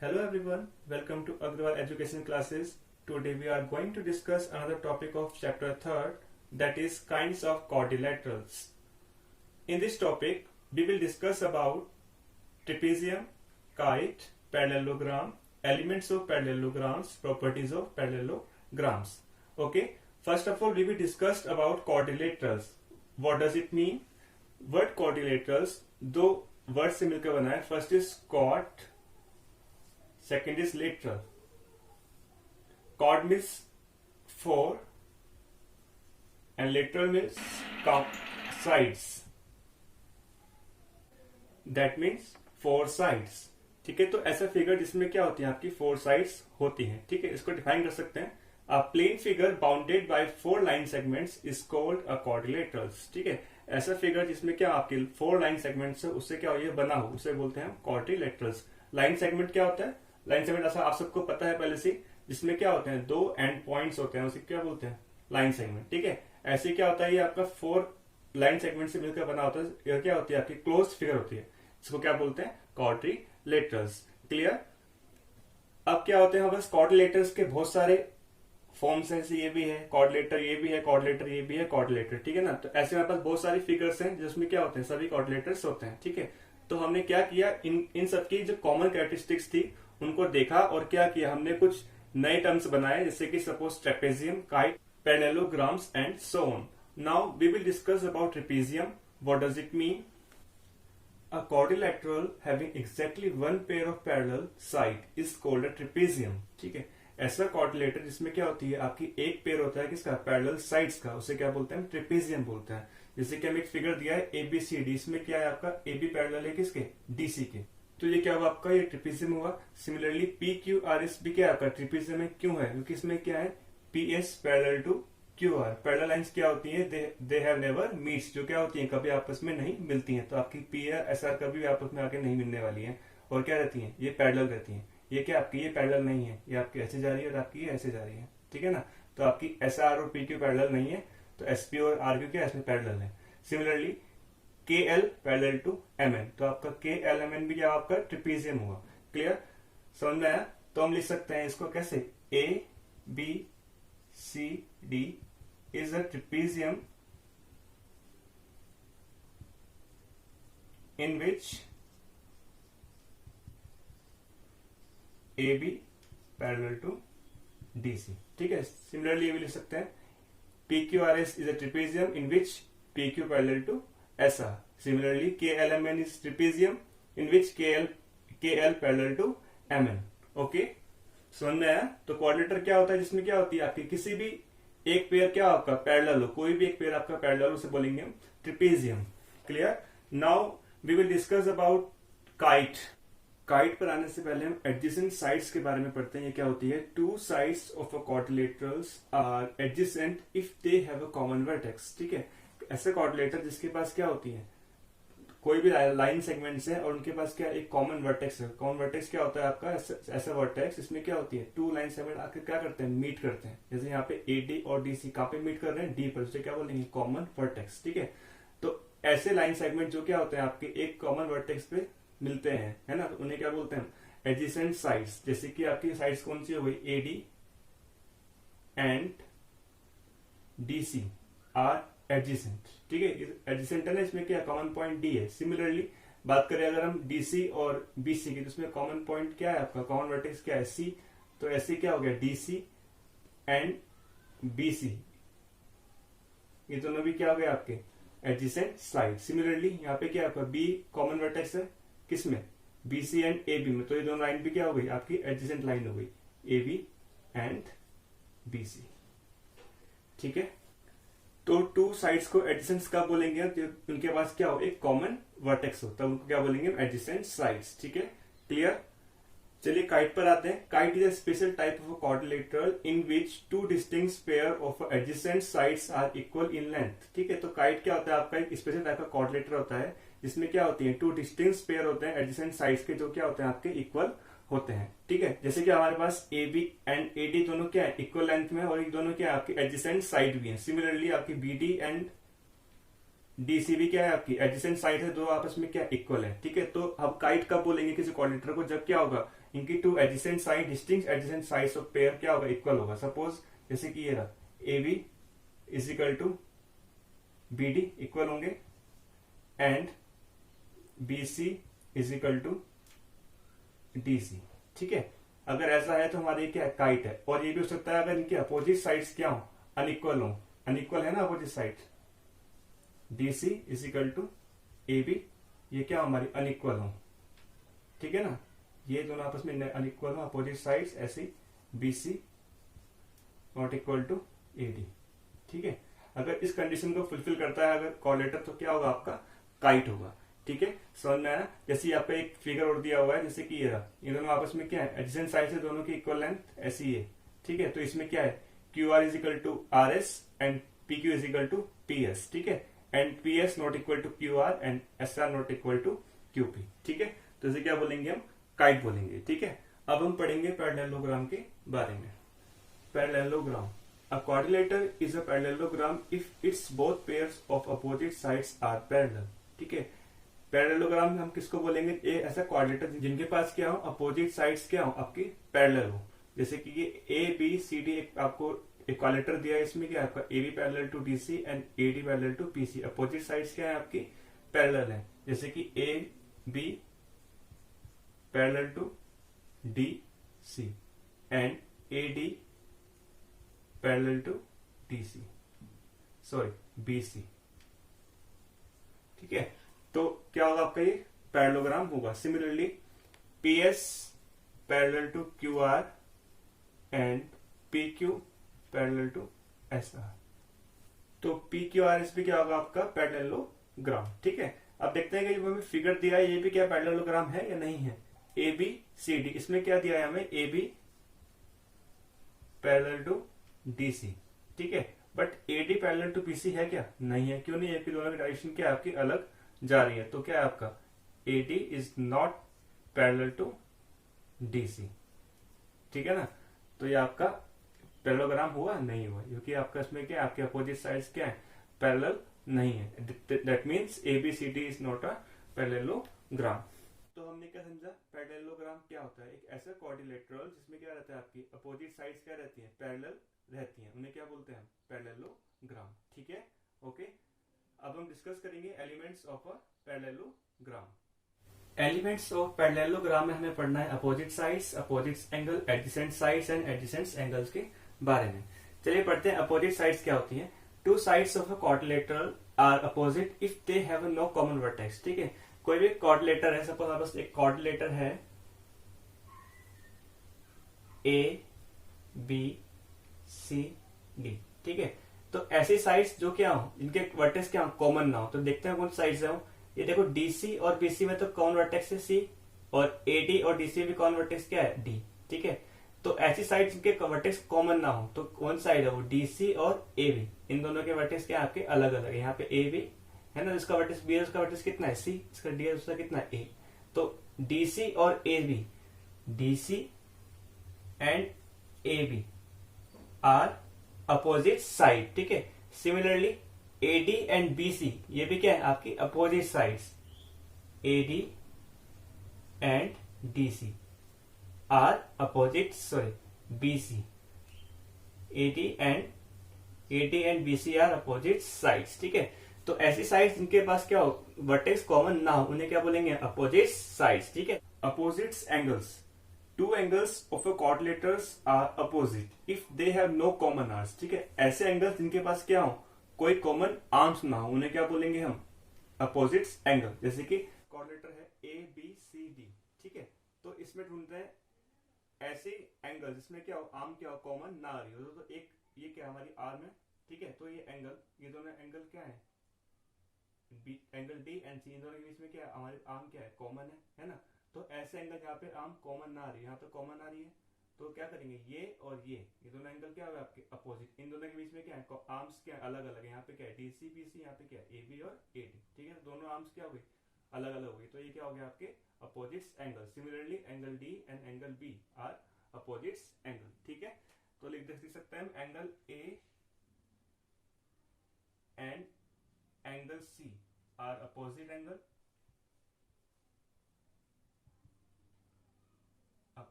Hello everyone, welcome to Agrawal Education Classes. Today we are going to discuss another topic of chapter 3rd, that is kinds of quadrilaterals. In this topic, we will discuss about trapezium, kite, parallelogram, elements of parallelograms, properties of parallelograms. Okay, first of all we will discuss about quadrilaterals. What does it mean? Word quadrilaterals, दो word से मिलकर बना है. First is quad, second is lateral. Chord means four and lateral means sides. That means four sides. ठीक है, तो ऐसा figure जिसमें क्या होती है आपकी फोर साइड्स होती हैं. ठीक है, इसको डिफाइन कर सकते हैं. A plane figure bounded by four line segments is called a quadrilaterals. ठीक है, ऐसा फिगर जिसमें क्या आपके फोर लाइन सेगमेंट्स है उससे क्या हो ये बना हो उसे बोलते हैं क्वाड्रिलेटरल्स. लाइन सेगमेंट क्या होता है? लाइन सेगमेंट ऐसा आप सबको पता है पहले से, जिसमें क्या होते हैं दो एंड पॉइंट्स होते हैं, उसे क्या बोलते हैं लाइन सेगमेंट. ठीक है, ऐसे क्या होता है ये आपका फोर लाइन सेगमेंट से मिलकर बना होता है. यह क्या होती है आपकी क्लोज फिगर होती है, इसको क्या बोलते हैं क्वाड्रिलेटरल्स. क्लियर. अब क्या होते हैं बस क्वाड्रिलेटरल्स के बहुत सारे फॉर्म्स हैं. ये भी है क्वाड्रिलेटर, ये भी है क्वाड्रिलेटर, ये भी है क्वाड्रिलेटर. ठीक है ना, तो ऐसे हमारे पास बहुत सारी फिगर्स हैं जिसमें क्या होते हैं सभी क्वाड्रिलेटर्स होते हैं. ठीक है, तो हमने क्या किया इन सबकी जो कॉमन कैरेक्टरिस्टिक्स थी उनको देखा और क्या किया हमने कुछ नए टर्म्स बनाए, जैसे कि suppose trapezium, kite, parallelograms and so on. Now we will discuss about trapezium. What does it mean? A quadrilateral having exactly one pair of parallel side is called a trapezium. ठीक है, ऐसा quadrilateral जिसमें क्या होती है आपकी एक pair होता है किसका पैरेलल साइड्स का, उसे क्या बोलते हैं ट्रेपेजियम बोलते हैं. जैसे कि हम एक फिगर दिया है ABCD, इसमें क्या है आपका AB पैरेलल है किसके DC के, तो ये क्या हुआ आपका ये ट्रेपेजियम हुआ. सिमिलरली PQRS भी क्या है आपका ट्रेपेजियम है. क्यों है? क्योंकि इसमें क्या है PS parallel to QR. Parallel lines क्या होती है दे हैव नेवर मीट्स, जो क्या होती है कभी आपस में नहीं मिलती हैं. तो आपकी PSR कभी आपस में आके नहीं मिलने वाली है और क्या रहती है ये पैरेलल रहती है. ये क्या आपकी ये पैरेलल नहीं है, ये आपकी ऐसे जा रही है और आपकी ये ऐसे जा रही है. ठीक है ना, तो आपकी SR और PQ पैरेलल नहीं है, तो SP और RQ क्या इसमें पैरेलल है. Similarly KL parallel to MN, तो आपका KLMN भी क्या आपका ट्रेपेजियम हुआ. क्लियर, समझ में आया? तो हम लिख सकते हैं इसको कैसे ABCD is a trapezium in which AB parallel to DC. ठीक है, सिमिलरली ये भी लिख सकते हैं PQRS is a trapezium in which PQ parallel to SR. Similarly KLMN is trapezium in which KL parallel to MN. Okay, समझ में आया? तो क्वाड्रिलेटर क्या होता है जिसमें क्या होती है आपकी किसी भी एक पेयर क्या आपका पैरेलल हो, कोई भी एक पेयर आपका पैरेलल हो उसे बोलेंगे हम trapezium. Clear. Now we will discuss about kite. Kite पर आने से पहले हम एडजेसेंट साइड्स के बारे में पढ़ते हैं. ये क्या होती है? Two sides of a quadrilaterals are adjacent if they have a common vertex. ठीक है, ऐसे क्वाड्रिलेटर जिसके पास क्या होती है कोई भी लाइन सेगमेंट्स है और उनके पास क्या एक कॉमन वर्टेक्स है. कॉमन वर्टेक्स क्या होता है आपका ऐसा वर्टेक्स इसमें क्या होती है टू लाइन सेगमेंट आकर क्या करते हैं मीट करते हैं. जैसे यहाँ पे AD और DC कहाँ पे मीट कर रहे हैं D पर, उसे क्या बोलेंगे कॉमन वर्टेक्स. ठीक है, तो ऐसे लाइन सेगमेंट जो क्या होते हैं आपके एक कॉमन वर्टेक्स पे मिलते हैं, है ना, तो उन्हें क्या बोलते हैं एडजेसेंट साइड्स. जैसे कि आपकी साइड्स कौन सी हो गई AD and DC are adjacent. ठीक है, एडजेसेंट है ना, इसमें क्या कॉमन पॉइंट D है. सिमिलरली बात करें अगर हम DC और BC की, तो इसमें कॉमन पॉइंट क्या है आपका कॉमन वर्टेक्स क्या है C. तो ऐसे क्या हो गया DC एंड BC, ये दोनों भी क्या हो गए आपके एडजेसेंट साइड. सिमिलरली यहाँ पे क्या आपका B कॉमन वर्टेक्स है किसमें BC एंड AB में, तो ये दोनों लाइन भी क्या हो गई आपकी एडजेसेंट लाइन हो गई AB एंड BC. ठीक है, तो टू साइड्स को एडजेसेंट कब बोलेंगे? उनके पास क्या हो एक कॉमन वर्टेक्स हो, तब उनको क्या बोलेंगे एडजेसेंट साइड्स. ठीक है, क्लियर. चलिए काइट पर आते हैं. Kite is a special type of quadrilateral in which two distinct pair of adjacent sides are equal in length. ठीक है, तो काइट क्या होता है आपका एक स्पेशल टाइप का क्वाड्रिलेटर होता है जिसमें क्या होती है टू डिस्टिंक्ट पेयर होते हैं एडजेसेंट साइड्स के, जो क्या होते हैं आपके इक्वल होते हैं. ठीक है, जैसे कि हमारे पास AB एंड AD दोनों क्या है इक्वल लेंथ में, और एक दोनों क्या है आपकी एडजेसेंट साइड भी है. सिमिलरली आपकी BD एंड DC भी क्या है आपकी एडजेसेंट साइड है, दो आपस में क्या इक्वल है. ठीक है, तो हम काइट कब बोलेंगे किसी क्वाड्रिलेटर को? जब क्या होगा इनकी two adjacent side distinct adjacent sides of pair क्या होगा, इक्वल होगा। सपोज जैसे कि ये रहा A B is equal to B D equal होंगे and B C is equal to D C. ठीक है, अगर ऐसा है तो हमारे क्या है, काइट है। और ये भी हो सकता है अगर इनके अपोजिट साइड्स क्या हो, अनइक्वल हो। अनइक्वल है ना opposite side, D C is equal to A B, ये क्या हमारी अनइक्वल हो। ठीक है ना, ये दोनों आपस में अनइक्वल हो, अपोजिट साइड्स ऐसे B C not equal to A D. ठीक है, अगर इस कंडीशन को फुलफिल करता है अगर कोऑर्डिनेटर, तो क्या होगा आपका, काइट होगा। ठीक है, समझ में आया। जैसे यहाँ पे एक फिगर और दिया हुआ है, जैसे कि ये रहा, ये दोनों आपस में क्या है, एडजेसेंट साइड से दोनों की इक्वल लेंथ ऐसी है। ठीक है, तो इसमें क्या है, Q R is equal to R S and P Q is equal to P S. ठीक है, and P S not equal to Q R and S R not equal to Q P. ठीक है, तो इसे क्या बोलेंगे हम, kite बोलेंगे। ठीक है, अब हम पढ़ेंगे पैरेललोग्राम के बारे में। Parallelogram, a quadrilateral is a parallelogram if its both pairs of opposite sides are parallel। ठीक है, पैरेललोग्राम हम किसको बोलेंगे, ये ऐसा क्वाड्रिलेटर जिनके पास क्या हो, अपोजिट साइड्स क्या हो आपकी पैरेलल हो। जैसे कि ये ए बी सी डी आपको एक क्वाड्रिलेटर दिया है, इसमें क्या है आपका A B parallel to D C and A D parallel to P C. Opposite sides क्या है आपकी पैरेलल है, जैसे कि A B parallel to D C and A D parallel to D C, sorry B C. ठीक है, तो क्या होगा आपका, ये पैरेललोग्राम होगा। Similarly P S parallel to Q R and P Q parallel to S R. तो P Q R S भी क्या होगा आपका पैरेललोग्राम। ठीक है, अब देखते हैं कि जो हमें फिगर दिया है ये भी क्या पैरेललोग्राम है या नहीं है। ए बी सी डी, इसमें क्या दिया है हमें, A B parallel to D C. ठीक है, but A D parallel to P C है क्या, नहीं है। क्यों नहीं है, कि दोनों की डायरेक्शन क्या है आपकी अलग जा रही है। तो क्या है आपका, A D is not parallel to D C. ठीक है ना, तो ये आपका पैरेललोग्राम हुआ नहीं हुआ, क्योंकि आपका इसमें क्या है, आपके अपोजिट साइड्स क्या है, पैरेलल नहीं है। That means A B C D is not a parallelogram. तो हमने क्या समझा, पैरेललोग्राम क्या होता है, एक ऐसा क्वाड्रिलेटरल जिसमें क्या रहता है, आपकी अपोजिट साइड्स क्या रहती हैं, पैरेलल रहती हैं, उन्हें क्या बोलते हैं, पैरेललोग्राम। ठीक है, ओके। अब हम डिस्कस करेंगे elements of a parallelogram. Elements of parallelogram में हमें पढ़ना है opposite sides, opposite angle, adjacent sides and adjacent angles के बारे में। चलिए पढ़ते हैं अपोजिट साइड्स क्या होती हैं। Two sides of a quadrilateral are opposite if they have no common vertex. ठीक है, कोई भी क्वाड्रिलेटर है, सपोज हमारे पास एक क्वाड्रिलेटर है ए बी सी डी। ठीक है, तो ऐसी साइड्स जो क्या हो, इनके वर्टेक्स क्या हो, कॉमन ना हो। तो देखते हैं कौन साइड्स है। ये देखो डीसी और बीसी में तो कॉमन वर्टेक्स है सी, और एडी और डीसी भी कॉमन वर्टेक्स क्या है, डी। ठीक है, तो ऐसी साइड्स जिनके वर्टेक्स कॉमन ना हो, तो कौन साइड है वो, डीसी और ए बी। इन दोनों के वर्टेक्स क्या आपके अलग अलग है। यहाँ पे ए बी है ना, इसका वर्टेक्स बी है, उसका वर्टेक्स कितना है सी, इसका डी है, उसका कितना है ए। तो डीसी और A B, DC and A B are opposite side. ठीक है, सिमिलरली एडी एंड बीसी, ये भी क्या है आपकी opposite sides. AD and DC are opposite, sorry BC, AD and BC are opposite sides. ठीक है, तो ऐसी साइड्स जिनके पास क्या हो, वर्टेक्स कॉमन ना हो, उन्हें क्या बोलेंगे, अपोजिट साइड्स। ठीक है, opposites angles, two angles of a quadrilaterals are opposite if they have no common arms. ठीक है, ऐसे एंगल्स जिनके पास क्या हो, कोई कॉमन आर्म्स ना हो, उन्हें क्या बोलेंगे हम, अपोजिट्स एंगल। जैसे कि क्वाड्रिलेटर है ए बी सी डी। ठीक है, तो इसमें ढूंढते हैं ऐसे एंगल जिसमें क्या हो, आर्म क्या हो, कॉमन ना आ रही हो। तो एक ये क्या हमारी आर्म है। ठीक है, तो ये एंगल, ये दोनों एंगल क्या है, एंगल डी एंड सी, इन दोनों के बीच में क्या है, हमारी आर्म क्या है, कॉमन है ना। तो ऐसे एंगल जहाँ पे आर्म कॉमन ना आ रही है, यहाँ पे कॉमन आ रही है, तो क्या करेंगे, ये और ये दोनों एंगल क्या होगा आपके अपोजिट। इन दोनों के बीच में क्या है, आर्म्स क्या अलग अलग है। यहाँ पे क्या है डीसी बीसी, यहाँ पे क्या है ए बी और ए डी। ठीक है, तो दोनों आर्म्स क्या हो गई, अलग अलग हो गई। तो ये क्या हो गया आपके opposites angle. Similarly angle D and angle B are opposites angle. ठीक है, तो लिख सकते हैं हम angle A and angle C are opposite angle,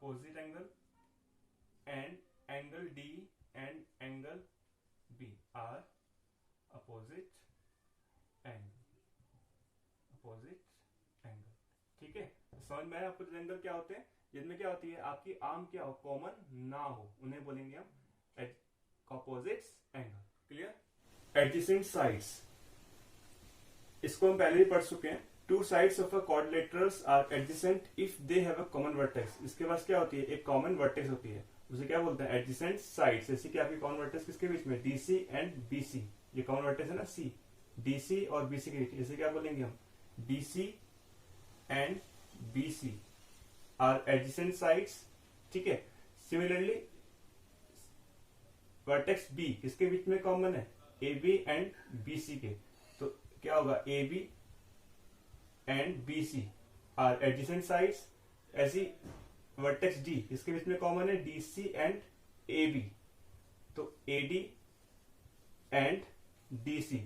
opposite angle, and angle D and angle B are opposite angle. ठीक है, समझ में आया? अपोजिट एंगल क्या होते हैं? जिनमें क्या होती है, आपकी आर्म क्या हो, कॉमन ना हो, उन्हें बोलेंगे हम opposite angle. Clear? Adjacent sides, इसको हम पहले ही पढ़ चुके हैं. Two sides of a quadrilaterals are adjacent if they have a common vertex. इसके पास क्या होती है, एक कॉमन वर्टेक्स होती है, उसे क्या बोलते हैं, एडजेसेंट साइड्स. जैसे कि आपकी कॉमन वर्टेक्स किसके बीच में, डीसी एंड बीसी. ये कॉमन वर्टेक्स है ना, सी, डीसी और बीसी के बीच, इसे क्या बोलेंगे हम, DC and BC are adjacent sides. ठीक है. सिमिलरली वर्टेक्स बी किसके बीच में कॉमन है, ए बी एंड बीसी के. तो क्या होगा, A B and BC are adjacent sides. ऐसी वर्टेक्स डी इसके बीच में कॉमन है, डीसी एंड ए बी. तो A D and DC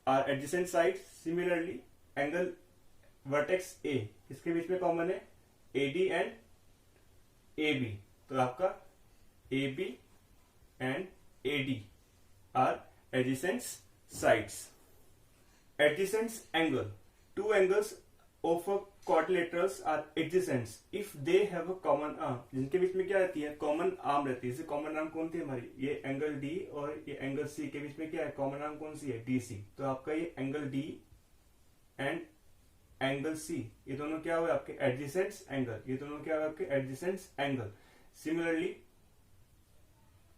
are adjacent sides. Similarly angle vertex A किसके बीच में कॉमन है, A D and A B. तो आपका A B and A D are adjacent sides. Adjacent angle, two angles of a quadrilaterals are adjacent if they have a common arm. जिनके बीच में क्या रहती है, कॉमन आर्म रहती है. जैसे कॉमन आर्म कौन थी हमारी, ये एंगल डी और ये एंगल सी के बीच में क्या है, कॉमन आर्म कौन सी है, डीसी. तो आपका ये angle D and angle C, ये दोनों क्या हुए आपके एडजेसेंट एंगल. ये दोनों क्या हुए आपके adjacent angle. Similarly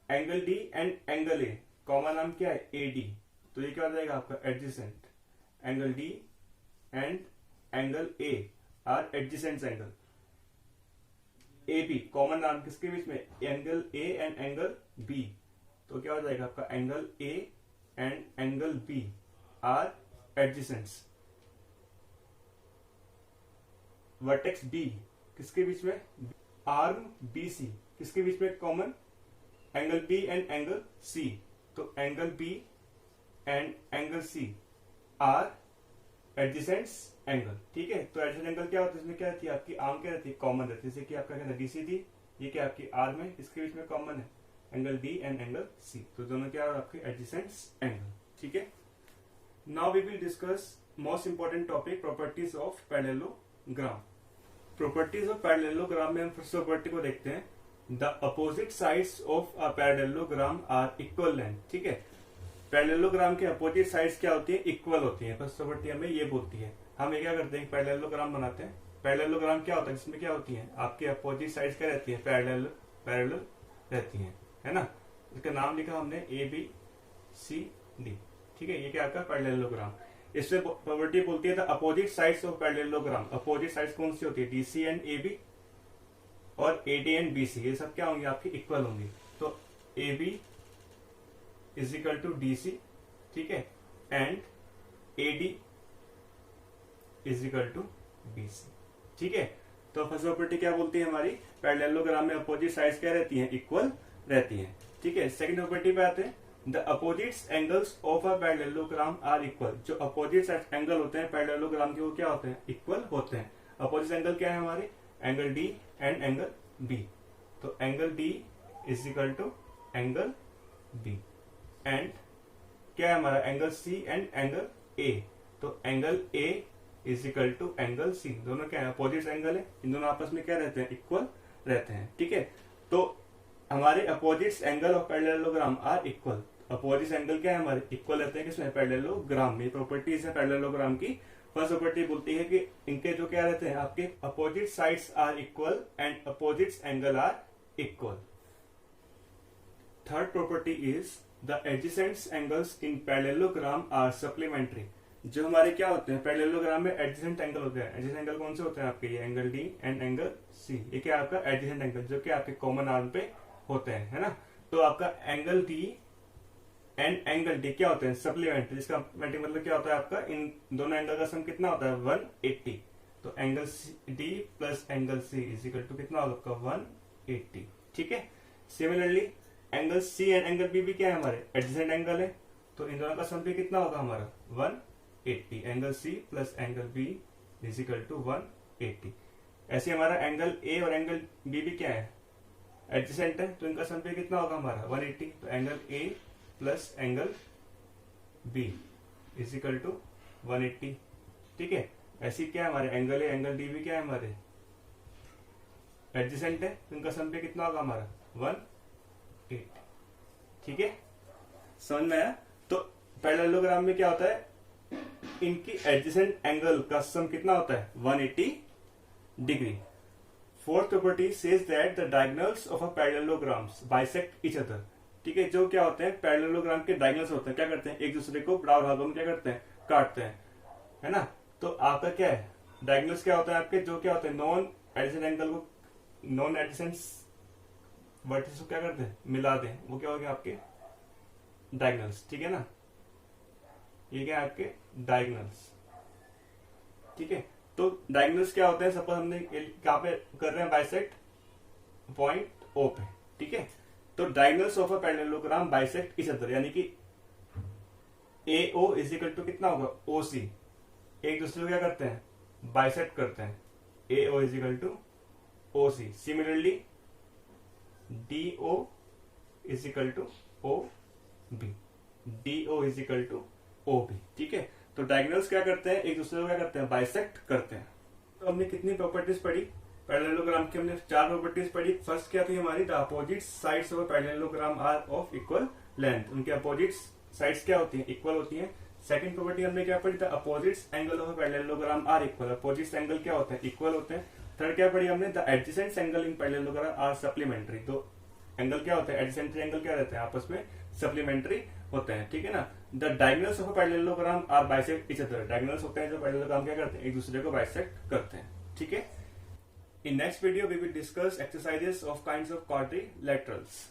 angle D and angle A, common arm क्या है, ए डी. तो ये क्या हो जाएगा आपका adjacent. Angle D and angle A are adjacent angle. A B common arm किसके बीच में, angle A and angle B. तो क्या हो जाएगा आपका angle A and angle B are adjacent. Vertex B किसके बीच में, आर्म बी सी किसके बीच में common, angle B and angle C. तो angle B and angle C are adjacent angle. ठीक है. तो एडजेसेंट एंगल क्या होता है, इसमें क्या रहती है, आपकी आर्म क्या रहती है, कॉमन रहती है. जैसे कि आपका क्या है, डीसी दी, ये क्या आपकी आर्म है, इसके बीच में कॉमन है angle D and angle C. तो दोनों क्या है आपके एडजेसेंट एंगल. ठीक है. Now we will discuss most important topic, properties of parallelogram. Properties of parallelogram में हम फर्स्ट प्रॉपर्टी को देखते हैं. The opposite sides of a parallelogram are equal length. ठीक है. पैरेललोग्राम के अपोजिट साइड्स क्या होती है, इक्वल होती है. फर्स्ट प्रॉपर्टी हमें ये बोलती है. हम ये क्या करते हैं, पैरेललोग्राम बनाते हैं. पैरेललोग्राम क्या होता है, जिसमें क्या होती है, आपकी अपोजिट साइड्स क्या रहती है, पैरेलल रहती है ना. इसका नाम लिखा हमने ए बी सी डी. ठीक है. ये क्या आपका पैरेललोग्राम. इससे प्रॉपर्टी बोलती है the opposite sides of parallelogram. Opposite sides कौन सी होती है, डीसी एंड ए बी और ए डी एंड बीसी. ये सब क्या होंगी आपकी, इक्वल होंगी. तो A B is equal to DC. ठीक है. And A D is equal to BC. ठीक है. तो फर्स्ट प्रॉपर्टी क्या बोलती है हमारी, पैरेललोग्राम में अपोजिट साइड्स क्या रहती हैं, इक्वल रहती हैं. ठीक है. सेकंड प्रॉपर्टी पे आते हैं. The opposite angles of a parallelogram are equal. जो अपोजिट एंगल होते हैं पैरेललोग्राम के, वो क्या होते हैं, इक्वल होते हैं. अपोजिट एंगल क्या है हमारे, angle D and angle B. तो angle D is equal to angle B. And क्या है हमारा, angle C and angle A. तो angle A is equal to angle C. दोनों क्या है, अपोजिट एंगल है. इन दोनों आपस में क्या रहते हैं, इक्वल रहते हैं. ठीक है. तो हमारे opposite angle of parallelogram are equal. Opposite angle क्या है हमारे, इक्वल रहते हैं किसमें, पैरेललोग्राम में. प्रॉपर्टीज है पैरेललोग्राम की. फर्स्ट प्रॉपर्टी बोलती है कि इनके जो क्या रहते हैं, आपके opposite sides are equal and opposite angle are equal. Third property is the adjacent angles in parallelogram are supplementary. जो हमारे क्या होते हैं पैरेललोग्राम में, एडजेसेंट एंगल होते हैं. एडजेसेंट एंगल कौन से होते हैं आपके, ये angle D and angle C. ये क्या आपका एडजेसेंट एंगल, जो कि आपके कॉमन आर्म पे होते हैं, है ना. तो आपका angle D and angle D क्या होते हैं, सप्लीमेंट्री. जिसका मतलब क्या होता है आपका, इन दोनों एंगल का सम कितना होता है, 180. तो angle D plus angle C is equal to कितना होगा आपका, 180. ठीक है. Similarly angle C and angle B भी क्या है हमारे, एडजेसेंट एंगल है. तो इन दोनों का सम भी कितना होगा हमारा, 180. Angle C plus angle B is equal to 180. ऐसे हमारा एंगल ए और एंगल बी भी क्या है, एडजेसेंट है, तो इनका सम पे कितना होगा हमारा 180। तो angle A plus angle B is equal to 180। ठीक है, ऐसी क्या है हमारे एंगल ए एंगल डी भी क्या है हमारे एडजेसेंट है, तो इनका सम पे कितना होगा हमारा 180। ठीक है, समझ में आया। तो पैरेललोग्राम में क्या होता है, इनकी एडजेसेंट एंगल का सम कितना होता है 180 degree. Fourth property says that the diagonals of a parallelograms bisect each other. ठीक है, जो क्या होते हैं पैरेललोग्राम के डायगोनल्स होते हैं, क्या करते हैं एक दूसरे को बराबर भागों में क्या करते हैं काटते हैं, है ना। तो आपका क्या है डायगोनल्स क्या होता है आपके, जो क्या होते हैं नॉन एडजेसेंट एंगल को नॉन एडजेसेंट वर्टिसेस को क्या करते हैं मिला दें, वो क्या हो गया आपके डायगोनल्स। ठीक है ना, ये क्या है आपके डायगोनल्स। ठीक है, तो डायगोनल्स क्या होते हैं, सपोज हमने कहां पे कर रहे हैं बाइसेक्ट पॉइंट ओ पे। ठीक है, तो diagonals of a parallelogram bisect each other, यानी कि ए ओ इज इक्वल टू कितना होगा ओ सी, एक दूसरे को क्या करते हैं बाइसेक्ट करते हैं, A O is equal to O C. Similarly D O is equal to O B, D O is equal to O B. ठीक है, तो डायगोनल्स क्या करते हैं एक दूसरे को क्या करते हैं बाइसेक्ट करते हैं। तो हमने कितनी प्रॉपर्टीज पढ़ी पैरेललोग्राम की, हमने 4 प्रॉपर्टीज पढ़ी। फर्स्ट क्या थी हमारी, the opposite sides of a parallelogram are of equal length, उनके अपोजिट साइड्स क्या होती हैं इक्वल होती हैं। सेकंड प्रॉपर्टी हमने क्या पढ़ी, the opposite angle of a parallelogram are equal, opposite angle क्या होते हैं इक्वल होते हैं। थर्ड क्या पढ़ी हमने, the adjacent angle in parallelogram are supplementary, तो एंगल क्या होते हैं एडजेसेंट एंगल क्या रहते हैं आपस में सप्लीमेंट्री होते हैं। ठीक है ना, the diagonals of a parallelogram are bisect each other, diagonals होते हैं जो पैरेललोग्राम क्या करते हैं एक दूसरे को बाइसेक्ट करते हैं। ठीक है, in next video we will discuss exercises of kinds of क्वाड्रिलैटरल्स।